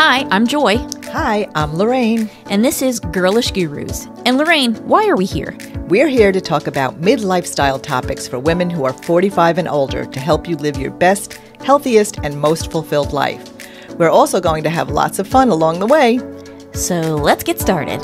Hi, I'm Joy. Hi, I'm Lorraine. And this is Girlish Gurus. And Lorraine, why are we here? We're here to talk about mid-lifestyle topics for women who are 45 and older to help you live your best, healthiest, and most fulfilled life. We're also going to have lots of fun along the way. So let's get started.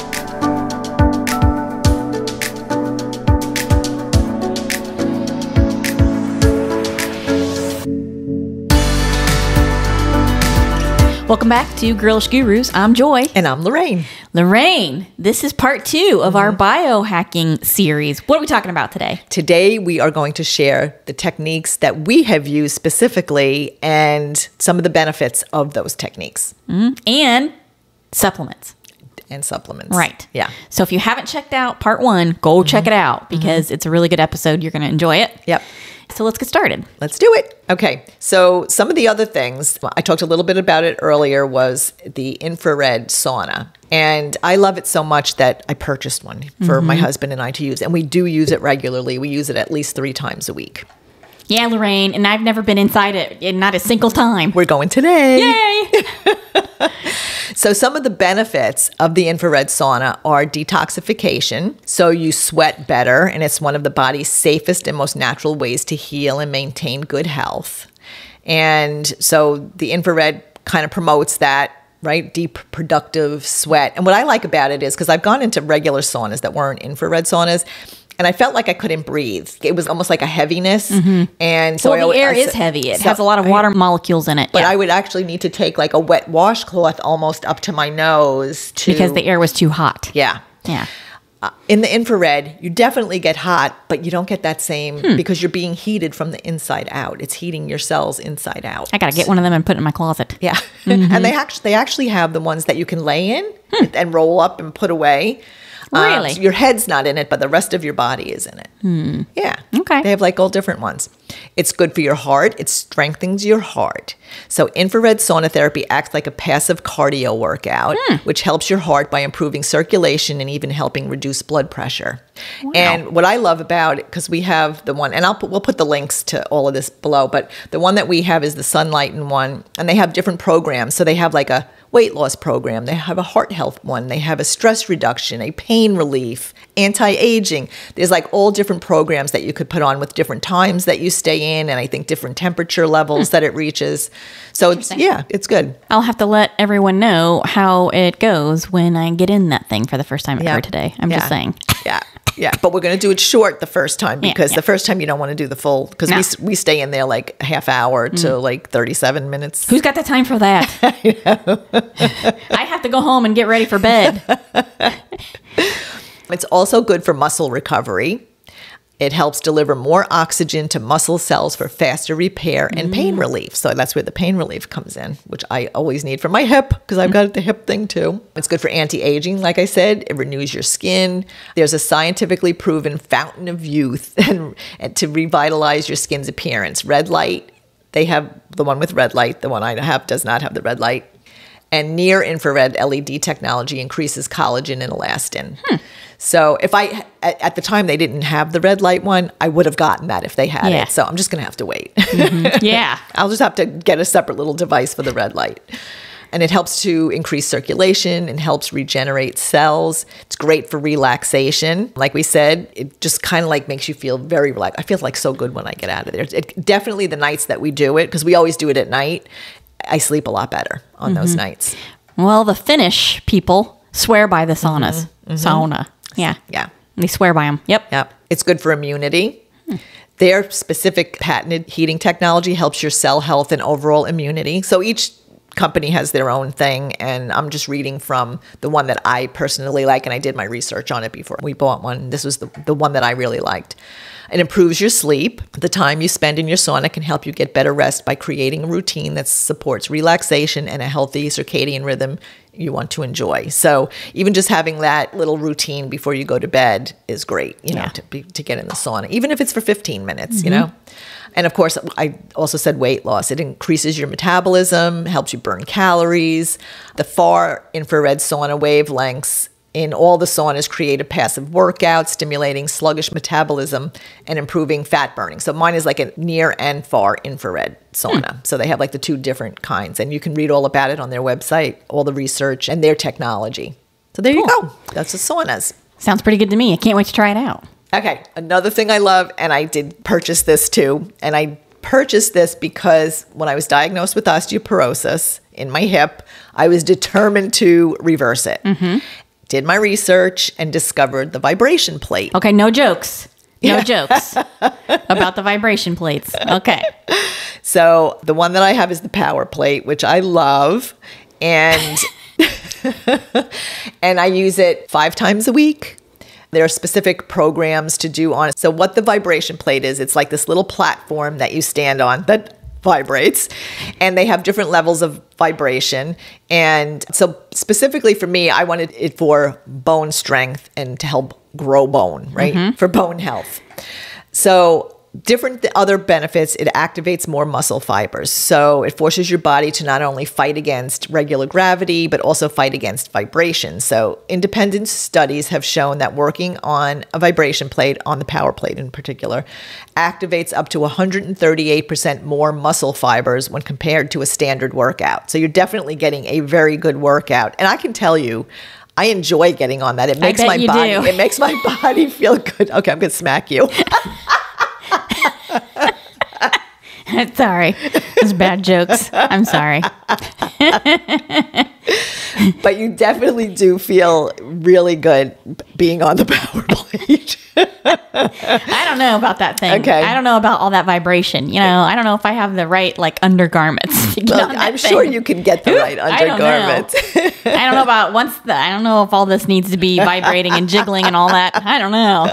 Welcome back to Girlish Gurus. I'm Joy. And I'm Lorraine. Lorraine, this is part 2 of our biohacking series. What are we talking about today? Today, we are going to share the techniques that we have used specifically and some of the benefits of those techniques. And supplements. And supplements. Right. Yeah. So if you haven't checked out part 1, go check it out because it's a really good episode. You're going to enjoy it. Yep. So let's get started. Let's do it. Okay. So some of the other things, I talked a little bit about it earlier, was the infrared sauna. And I love it so much that I purchased one for my husband and I to use. And we do use it regularly. We use it at least 3 times a week. Yeah, Lorraine. And I've never been inside it, not a single time. We're going today. Yay! So some of the benefits of the infrared sauna are detoxification. So you sweat better, and it's one of the body's safest and most natural ways to heal and maintain good health. And so the infrared kind of promotes that, right? Deep, productive sweat. And what I like about it is, because I've gone into regular saunas that weren't infrared saunas, and I felt like I couldn't breathe. It was almost like a heaviness. And so the air is heavy. It has a lot of water molecules in it. But I would actually need to take like a wet washcloth almost up to my nose because the air was too hot. Yeah. Yeah. In the infrared, you definitely get hot, but you don't get that same because you're being heated from the inside out. It's heating your cells inside out. I got to get one of them and put it in my closet. Yeah. And they actually have the ones that you can lay in and roll up and put away. Really? So your head's not in it, but the rest of your body is in it. Yeah. Okay. They have like all different ones. It's good for your heart. It strengthens your heart. So infrared sauna therapy acts like a passive cardio workout, which helps your heart by improving circulation and even helping reduce blood pressure. Wow. And what I love about it, because we have the one, and we'll put the links to all of this below, but the one that we have is the Sunlighten one, and they have different programs. So they have like a weight loss program. They have a heart health one. They have a stress reduction, a pain relief, anti-aging. There's like all different programs that you could put on with different times that you stay in, and I think different temperature levels that it reaches. So it's good. I'll have to let everyone know how it goes when I get in that thing for the first time ever today. I'm just saying. Yeah, but we're going to do it short the first time because the first time you don't want to do the full, because we stay in there like a half hour to like 37 minutes. Who's got the time for that? I have to go home and get ready for bed. It's also good for muscle recovery. It helps deliver more oxygen to muscle cells for faster repair and pain relief. So that's where the pain relief comes in, which I always need for my hip because I've got the hip thing too. It's good for anti-aging, like I said. It renews your skin. There's a scientifically proven fountain of youth and to revitalize your skin's appearance. Red light, they have the one with red light. The one I have does not have the red light. And near-infrared LED technology increases collagen and elastin. So if at the time they didn't have the red light one, I would have gotten that if they had it. So I'm just going to have to wait. Yeah. I'll just have to get a separate little device for the red light. And it helps to increase circulation and helps regenerate cells. It's great for relaxation. Like we said, it just kind of like makes you feel very relaxed. I feel like so good when I get out of there. Definitely the nights that we do it, because we always do it at night, I sleep a lot better on those nights. Well, the Finnish people swear by the saunas. Sauna. Yeah. Yeah. They swear by them. Yep. Yep. It's good for immunity. Their specific patented heating technology helps your cell health and overall immunity. So each company has their own thing, and I'm just reading from the one that I personally like, and I did my research on it before we bought one. This was the one that I really liked. It improves your sleep. The time you spend in your sauna can help you get better rest by creating a routine that supports relaxation and a healthy circadian rhythm you want to enjoy. So even just having that little routine before you go to bed is great, you know, to get in the sauna, even if it's for 15 minutes, you know. And of course, I also said weight loss. It increases your metabolism, helps you burn calories. The far infrared sauna wavelengths in all the saunas create a passive workout, stimulating sluggish metabolism and improving fat burning. So mine is like a near and far infrared sauna. So they have like the two different kinds, and you can read all about it on their website, all the research and their technology. So there you go. That's the saunas. Sounds pretty good to me. I can't wait to try it out. Okay, another thing I love, and I did purchase this too, and I purchased this because when I was diagnosed with osteoporosis in my hip, I was determined to reverse it. Did my research and discovered the vibration plate. Okay, no jokes. No jokes about the vibration plates. Okay. So the one that I have is the power plate, which I love, and and I use it 5 times a week. There are specific programs to do on it. So what the vibration plate is, it's like this little platform that you stand on that vibrates, and they have different levels of vibration. And so specifically for me, I wanted it for bone strength and to help grow bone, right? For bone health. So different other benefits, it activates more muscle fibers. So it forces your body to not only fight against regular gravity, but also fight against vibration. So independent studies have shown that working on a vibration plate, on the power plate in particular, activates up to 138% more muscle fibers when compared to a standard workout. So you're definitely getting a very good workout. And I can tell you, I enjoy getting on that. It makes my body, it makes my body feel good. Okay, I'm going to smack you. Sorry. Those bad jokes. I'm sorry. But you definitely do feel really good being on the power plate. I don't know about that thing. Okay. I don't know about all that vibration. You know, I don't know if I have the right like undergarments to get Look, on that I'm thing. sure you can get the right undergarments. I don't know about I don't know if all this needs to be vibrating and jiggling and all that. I don't know.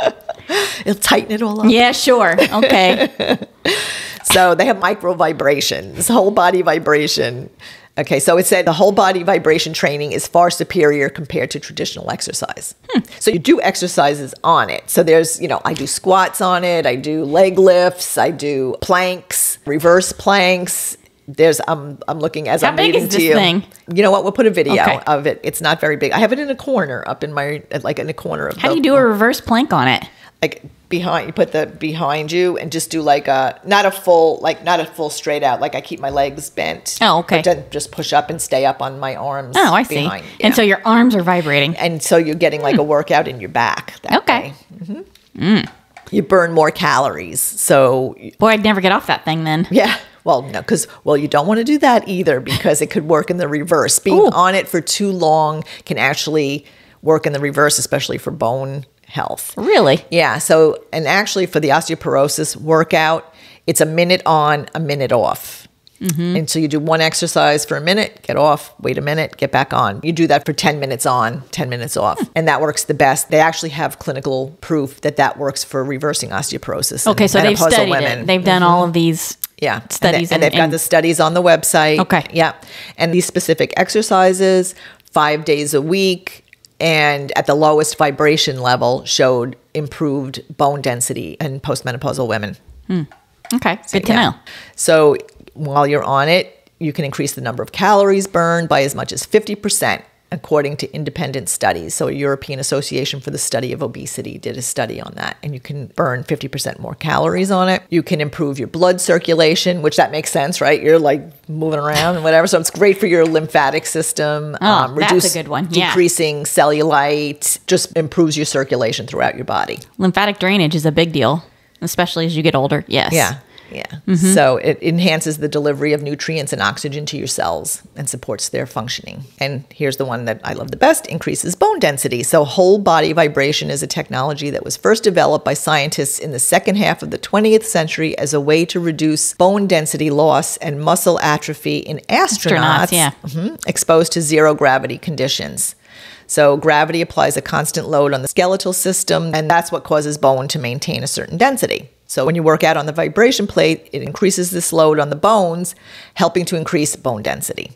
It'll tighten it all up. Yeah, sure. Okay. So they have micro vibrations, whole body vibration. Okay, so it said the whole body vibration training is far superior compared to traditional exercise. So you do exercises on it. So there's, I do squats on it. I do leg lifts. I do planks, reverse planks. There's, I'm looking as I'm reading to you. How big is this thing? You know what? We'll put a video of it. It's not very big. I have it in a corner up in my, like in a corner of How do you do a reverse plank on it? Like behind, you put the behind you and just do like not a full straight out. Like I keep my legs bent. Oh, okay. But then just push up and stay up on my arms. Oh, I see. Yeah. And so your arms are vibrating. And so you're getting like a workout in your back. Okay. You burn more calories. So. Boy, I'd never get off that thing then. Yeah. Well, no, because, you don't want to do that either because it could work in the reverse. Being on it for too long can actually work in the reverse, especially for bone health. Really? Yeah. So, and actually for the osteoporosis workout, it's a minute on, a minute off. And so you do one exercise for a minute, get off, wait a minute, get back on. You do that for 10 minutes on, 10 minutes off. And that works the best. They actually have clinical proof that works for reversing osteoporosis. Okay. So they've studied it. They've done all of these studies. And they've got the studies on the website. Okay. Yeah. And these specific exercises, 5 days a week, and at the lowest vibration level showed improved bone density in postmenopausal women. Okay, good to know. So while you're on it, you can increase the number of calories burned by as much as 50%, according to independent studies. So European Association for the Study of Obesity did a study on that, and you can burn 50% more calories on it. You can improve your blood circulation, which that makes sense, right? You're like moving around and whatever. So it's great for your lymphatic system. That's a good one. Decreasing cellulite, just improves your circulation throughout your body. Lymphatic drainage is a big deal, especially as you get older. Yes. Yeah. Yeah. So it enhances the delivery of nutrients and oxygen to your cells and supports their functioning. And here's the one that I love the best, increases bone density. So whole body vibration is a technology that was first developed by scientists in the second half of the 20th century as a way to reduce bone density loss and muscle atrophy in astronauts exposed to zero gravity conditions. So gravity applies a constant load on the skeletal system, and that's what causes bone to maintain a certain density. So when you work out on the vibration plate, it increases this load on the bones, helping to increase bone density.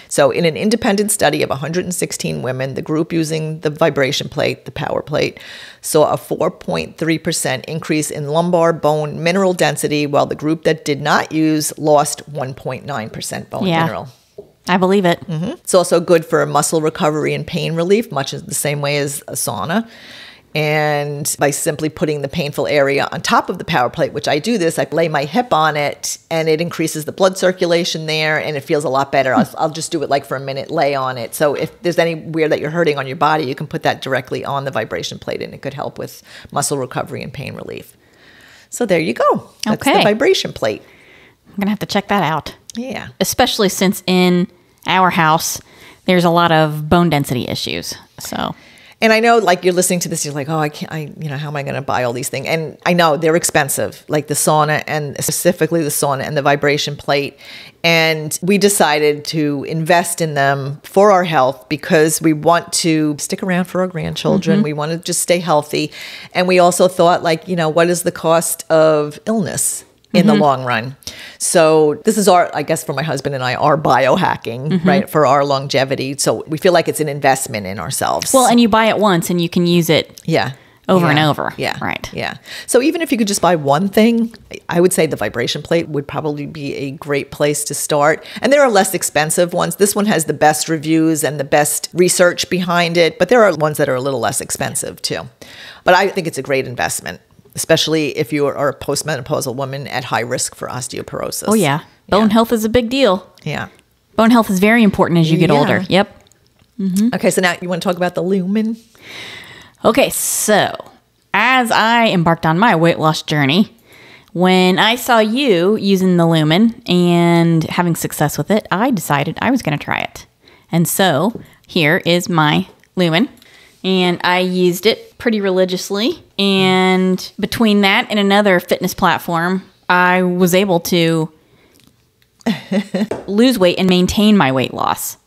So in an independent study of 116 women, the group using the vibration plate, the power plate, saw a 4.3% increase in lumbar bone mineral density, while the group that did not use lost 1.9% bone mineral. I believe it. It's also good for muscle recovery and pain relief, much the same way as a sauna. And by simply putting the painful area on top of the power plate, which I do this, I lay my hip on it and it increases the blood circulation there and it feels a lot better. I'll just do it like for a minute, lay on it. So if there's anywhere that you're hurting on your body, you can put that directly on the vibration plate and it could help with muscle recovery and pain relief. So there you go. That's the vibration plate. I'm going to have to check that out. Yeah. Especially since in our house, there's a lot of bone density issues. So... And I know, like, you're listening to this, you're like, oh, how am I going to buy all these things? And I know they're expensive, like the sauna and specifically the sauna and the vibration plate. And we decided to invest in them for our health because we want to stick around for our grandchildren. We want to just stay healthy. And we also thought, like, what is the cost of illness in the long run? So this is I guess for my husband and I, our biohacking, right, for our longevity. So we feel like it's an investment in ourselves. Well, and you buy it once and you can use it over and over. Yeah. Right. Yeah. So even if you could just buy one thing, I would say the vibration plate would probably be a great place to start. And there are less expensive ones. This one has the best reviews and the best research behind it, but there are ones that are a little less expensive too. But I think it's a great investment, especially if you are a postmenopausal woman at high risk for osteoporosis. Oh, yeah. Bone health is a big deal. Yeah. Bone health is very important as you get older. Yep. Okay, so now you want to talk about the Lumen? Okay, so as I embarked on my weight loss journey, when I saw you using the Lumen and having success with it, I decided I was going to try it. And so here is my Lumen. And I used it pretty religiously. And between that and another fitness platform, I was able to lose weight and maintain my weight loss.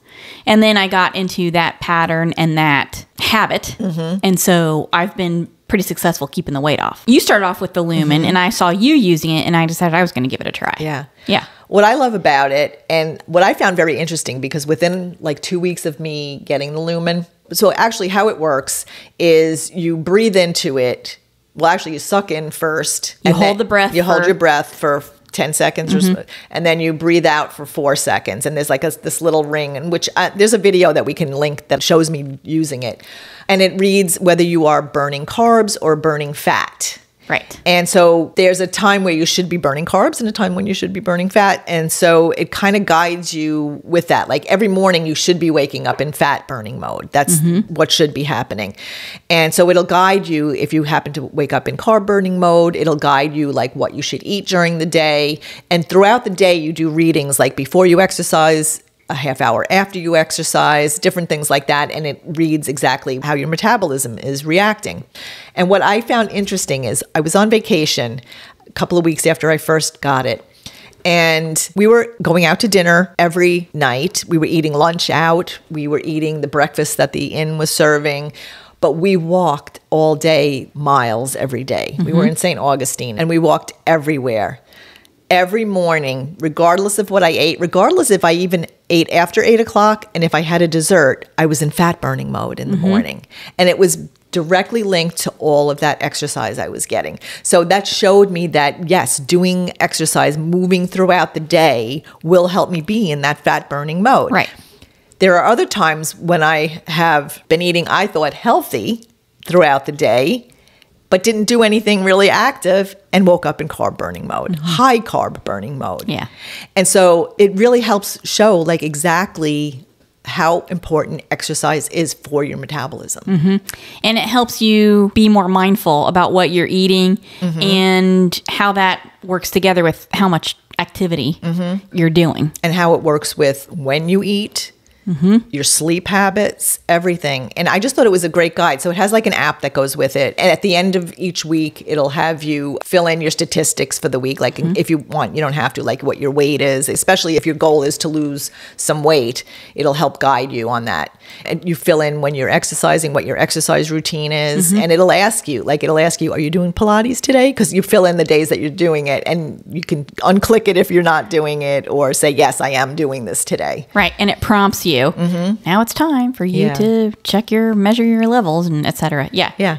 And then I got into that pattern and that habit. And so I've been pretty successful keeping the weight off. You started off with the Lumen and I saw you using it and I decided I was going to give it a try. Yeah. Yeah. What I love about it and what I found very interesting, because within like 2 weeks of me getting the Lumen, so actually how it works is you breathe into it. Well, actually you suck in first. You hold the breath. You hold your breath for 10 seconds or so, and then you breathe out for 4 seconds. And there's like this little ring in which there's a video that we can link that shows me using it. And it reads whether you are burning carbs or burning fat. Right. And so there's a time where you should be burning carbs and a time when you should be burning fat. And so it kind of guides you with that. Like every morning you should be waking up in fat burning mode. That's what should be happening. And so it'll guide you if you happen to wake up in carb burning mode. It'll guide you like what you should eat during the day. And throughout the day you do readings like before you exercise, a half hour after you exercise, different things like that. And it reads exactly how your metabolism is reacting. And what I found interesting is I was on vacation a couple of weeks after I first got it. And we were going out to dinner every night. We were eating lunch out. We were eating the breakfast that the inn was serving. But we walked all day, miles every day. We were in St. Augustine and we walked everywhere. Every morning, regardless of what I ate, regardless if I even ate after 8 o'clock, and if I had a dessert, I was in fat burning mode in the morning. And it was directly linked to all of that exercise I was getting. So that showed me that, yes, doing exercise, moving throughout the day will help me be in that fat burning mode. Right. There are other times when I have been eating, I thought, healthy throughout the day, but didn't do anything really active and woke up in carb burning mode, high carb burning mode. Yeah. And so it really helps show like exactly how important exercise is for your metabolism. And it helps you be more mindful about what you're eating and how that works together with how much activity you're doing. And how it works with when you eat, your sleep habits, everything. And I just thought it was a great guide. So it has like an app that goes with it. And at the end of each week, it'll have you fill in your statistics for the week. Like if you want, you don't have to, like what your weight is, especially if your goal is to lose some weight, it'll help guide you on that. And you fill in when you're exercising, what your exercise routine is. And it'll ask you, are you doing Pilates today? Because you fill in the days that you're doing it and you can unclick it if you're not doing it or say, yes, I am doing this today. Right. And it prompts you. Now it's time for you to measure your levels and et cetera. Yeah.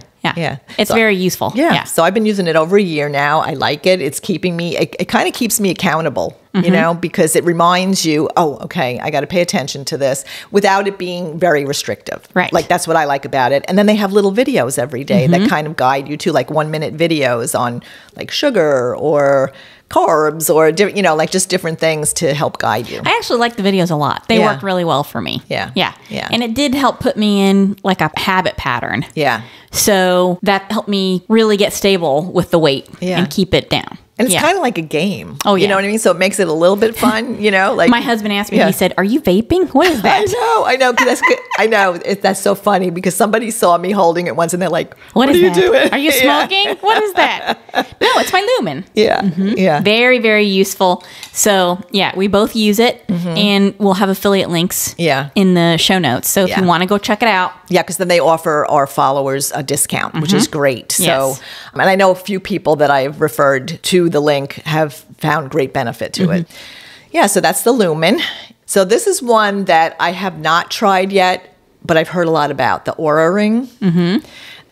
It's very useful. Yeah. So I've been using it over a year now. I like it. It's keeping me, it kind of keeps me accountable you know, because it reminds you, oh, okay, I got to pay attention to this without it being very restrictive. Right. Like that's what I like about it. And then they have little videos every day that kind of guide you to like 1-minute videos on like sugar or carbs or, you know, like just different things to help guide you. I actually like the videos a lot. They worked really well for me. Yeah. Yeah. Yeah. And it did help put me in like a habit pattern. Yeah. So that helped me really get stable with the weight and keep it down. And it's kind of like a game. Oh, yeah. You know what I mean? So it makes it a little bit fun, you know? Like my husband asked me, he said, "Are you vaping? What is that?" I know. 'Cause that's good. I know. That's so funny because somebody saw me holding it once and they're like, what are you doing? Are you smoking? What is that? No, it's my Lumen. Yeah. Yeah. Very, very useful. So yeah, we both use it and we'll have affiliate links in the show notes. So if you want to go check it out. Yeah, because then they offer our followers a discount, which is great. So, Yes. and I know a few people that I've referred to the link have found great benefit to it. Yeah, so that's the Lumen. So this is one that I have not tried yet, but I've heard a lot about, the Oura Ring.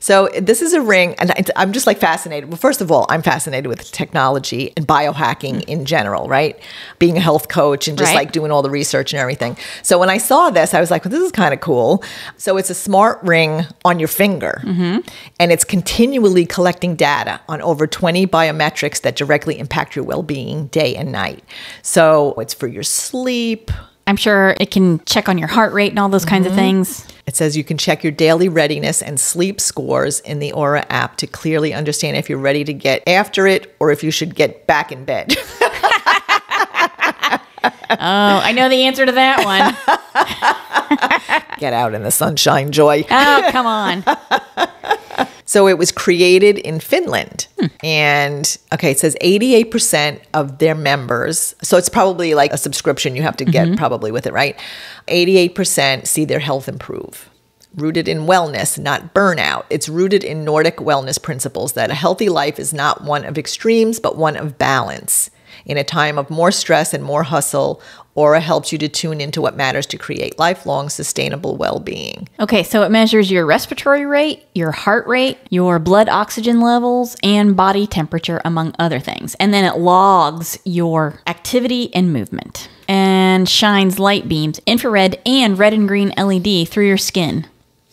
So this is a ring, and I'm just like fascinated. Well, first of all, I'm fascinated with technology and biohacking in general, right? Being a health coach and just like doing all the research and everything. So when I saw this, I was like, well, this is kind of cool. So it's a smart ring on your finger, and it's continually collecting data on over 20 biometrics that directly impact your well-being day and night. So it's for your sleep. I'm sure it can check on your heart rate and all those kinds of things. It says you can check your daily readiness and sleep scores in the Oura app to clearly understand if you're ready to get after it or if you should get back in bed. Oh, I know the answer to that one. Get out in the sunshine, Joy. Oh, come on. So it was created in Finland. And okay, it says 88% of their members, so it's probably like a subscription you have to get probably with it, right? 88% see their health improve. Rooted in wellness, not burnout. It's rooted in Nordic wellness principles that a healthy life is not one of extremes, but one of balance. In a time of more stress and more hustle, Oura helps you to tune into what matters to create lifelong sustainable well-being. Okay, so it measures your respiratory rate, your heart rate, your blood oxygen levels, and body temperature, among other things. And then it logs your activity and movement and shines light beams, infrared and red and green LED through your skin.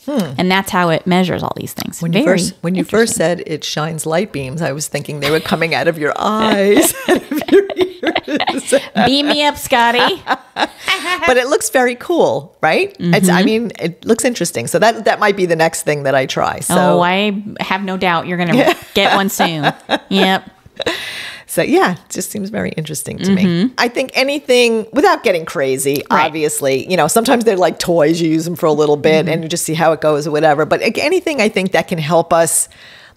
And that's how it measures all these things. When you first said it shines light beams, I was thinking they were coming out of your eyes and of your ears. Beam me up, Scotty. But it looks very cool, right? I mean, it looks interesting. So that might be the next thing that I try. So I have no doubt you're going to get one soon. Yep. So yeah, it just seems very interesting to me. I think anything, without getting crazy, obviously, you know, sometimes they're like toys, you use them for a little bit and you just see how it goes or whatever. But anything I think that can help us,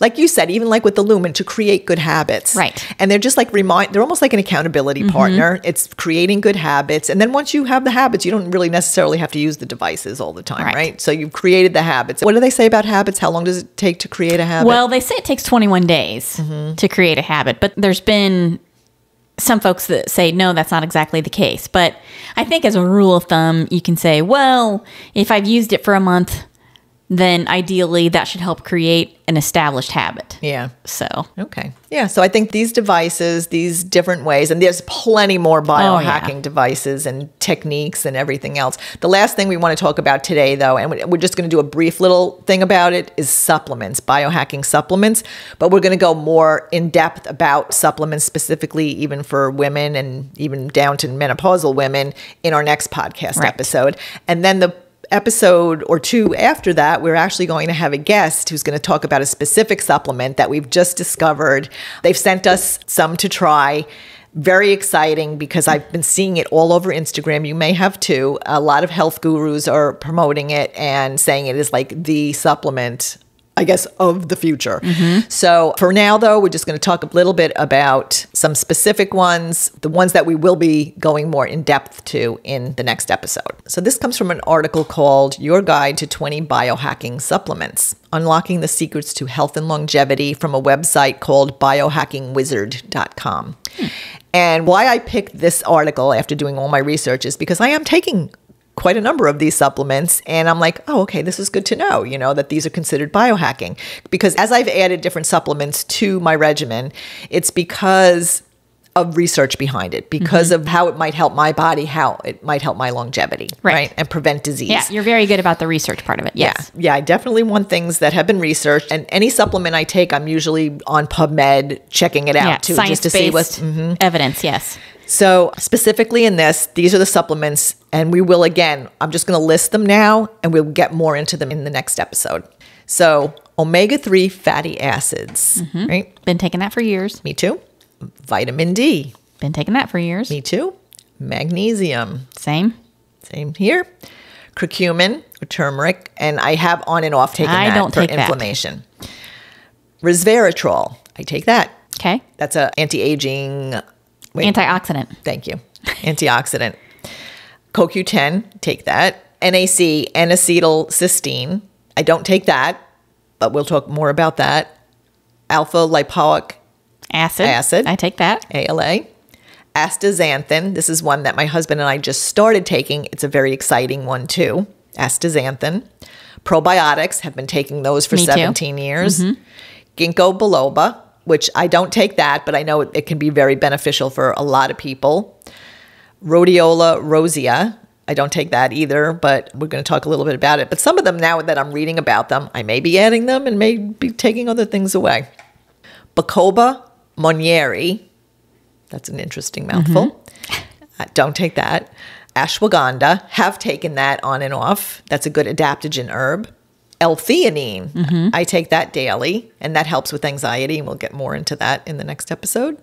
like you said, even like with the Lumen, to create good habits. Right. And they're just like they're almost like an accountability partner. It's creating good habits. And then once you have the habits, you don't really necessarily have to use the devices all the time, right? So you've created the habits. What do they say about habits? How long does it take to create a habit? Well, they say it takes 21 days to create a habit, but there's been some folks that say, no, that's not exactly the case. But I think as a rule of thumb, you can say, well, if I've used it for a month, then ideally that should help create an established habit. Yeah. So. Okay. Yeah. So I think these devices, these different ways, and there's plenty more biohacking devices and techniques and everything else. The last thing we want to talk about today, though, and we're just going to do a brief little thing about it, is supplements, biohacking supplements. But we're going to go more in depth about supplements specifically, even for women and even down to menopausal women in our next podcast episode. And then the episode or two after that, we're actually going to have a guest who's going to talk about a specific supplement that we've just discovered. They've sent us some to try. Very exciting because I've been seeing it all over Instagram. You may have too. A lot of health gurus are promoting it and saying it is like the supplement, I guess, of the future. So for now, though, we're just going to talk a little bit about some specific ones, the ones that we will be going more in depth to in the next episode. So this comes from an article called Your Guide to 20 Biohacking Supplements, Unlocking the Secrets to Health and Longevity, from a website called biohackingwizard.com. And why I picked this article after doing all my research is because I am taking quite a number of these supplements. And I'm like, oh, okay, this is good to know, you know, that these are considered biohacking. Because as I've added different supplements to my regimen, it's because of research behind it because of how it might help my body, how it might help my longevity, right? And prevent disease. Yeah, you're very good about the research part of it. Yes. Yeah, I definitely want things that have been researched. And any supplement I take, I'm usually on PubMed checking it out too, just to see what's evidence. Yes. So specifically in this, these are the supplements, and we will, again, I'm just going to list them now, and we'll get more into them in the next episode. So omega-3 fatty acids, right? Been taking that for years. Me too. Vitamin D. Been taking that for years. Me too. Magnesium. Same Here. Curcumin or turmeric, and I have on and off taken that for inflammation. Resveratrol. I take that. Okay. That's a anti-aging... Antioxidant. Thank you. Antioxidant. CoQ10, take that. NAC, N-acetylcysteine. I don't take that, but we'll talk more about that. Alpha lipoic acid. I take that. ALA. Astaxanthin. This is one that my husband and I just started taking. It's a very exciting one too. Astaxanthin. Probiotics, have been taking those for 17 years. Ginkgo biloba, which I don't take that, but I know it can be very beneficial for a lot of people. Rhodiola rosea. I don't take that either, but we're going to talk a little bit about it. But some of them now that I'm reading about them, I may be adding them and may be taking other things away. Bacopa monnieri. That's an interesting mouthful. Don't take that. Ashwagandha. Have taken that on and off. That's a good adaptogen herb. L-theanine. I take that daily, and that helps with anxiety, and we'll get more into that in the next episode.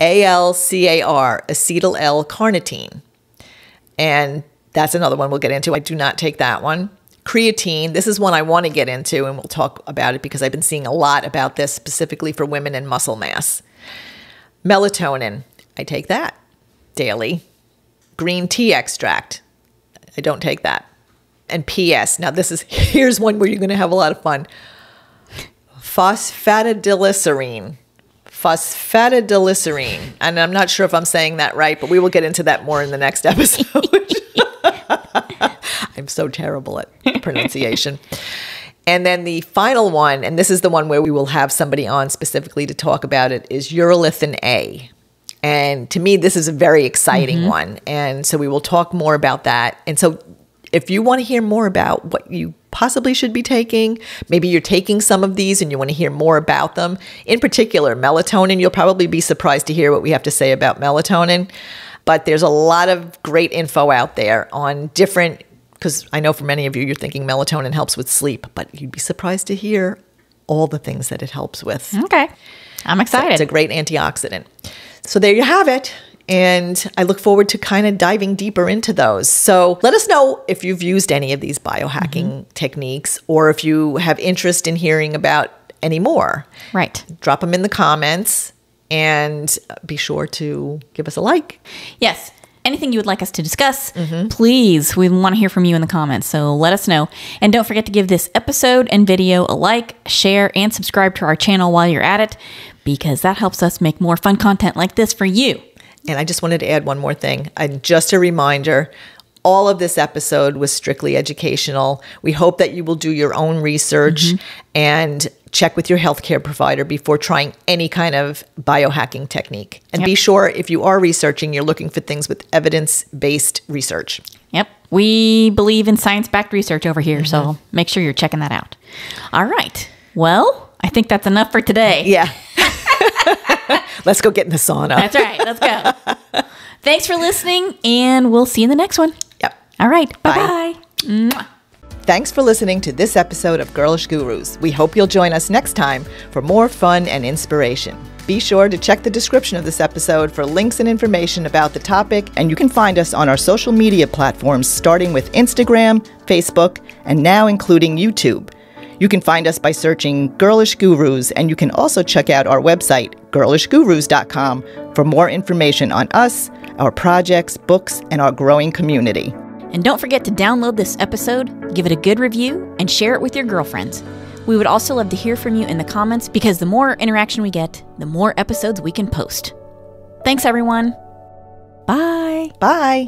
ALCAR, acetyl L-carnitine. And that's another one we'll get into. I do not take that one. Creatine. This is one I want to get into, and we'll talk about it because I've been seeing a lot about this specifically for women and muscle mass. Melatonin. I take that daily. Green tea extract. I don't take that. And PS. Now here's one where you're going to have a lot of fun. Phosphatidylserine. And I'm not sure if I'm saying that right, but we will get into that more in the next episode. I'm so terrible at pronunciation. And then the final one, and this is the one where we will have somebody on specifically to talk about it, is urolithin A. And to me, this is a very exciting one. And so we will talk more about that. And so if you want to hear more about what you possibly should be taking, maybe you're taking some of these and you want to hear more about them. In particular, melatonin, you'll probably be surprised to hear what we have to say about melatonin. But there's a lot of great info out there on different, because I know for many of you, you're thinking melatonin helps with sleep, but you'd be surprised to hear all the things that it helps with. Okay. I'm excited. So it's a great antioxidant. So there you have it. And I look forward to kind of diving deeper into those. So let us know if you've used any of these biohacking techniques or if you have interest in hearing about any more. Right. Drop them in the comments and be sure to give us a like. Yes. Anything you would like us to discuss, please, we want to hear from you in the comments. So let us know. And don't forget to give this episode and video a like, share, and subscribe to our channel while you're at it, because that helps us make more fun content like this for you. And I just wanted to add one more thing. And just a reminder, all of this episode was strictly educational. We hope that you will do your own research and check with your healthcare provider before trying any kind of biohacking technique. And be sure if you are researching, you're looking for things with evidence-based research. Yep. We believe in science-backed research over here, so make sure you're checking that out. All right. Well, I think that's enough for today. Yeah. Let's go get in the sauna. That's right. Let's go. Thanks for listening, and we'll see you in the next one. Yep. All right. Bye-bye. Mwah. Thanks for listening to this episode of Girlish Gurus. We hope you'll join us next time for more fun and inspiration. Be sure to check the description of this episode for links and information about the topic, and you can find us on our social media platforms starting with Instagram, Facebook, and now including YouTube. You can find us by searching Girlish Gurus, and you can also check out our website, girlishgurus.com, for more information on us, our projects, books, and our growing community. And don't forget to download this episode, give it a good review, and share it with your girlfriends. We would also love to hear from you in the comments, because the more interaction we get, the more episodes we can post. Thanks, everyone. Bye. Bye.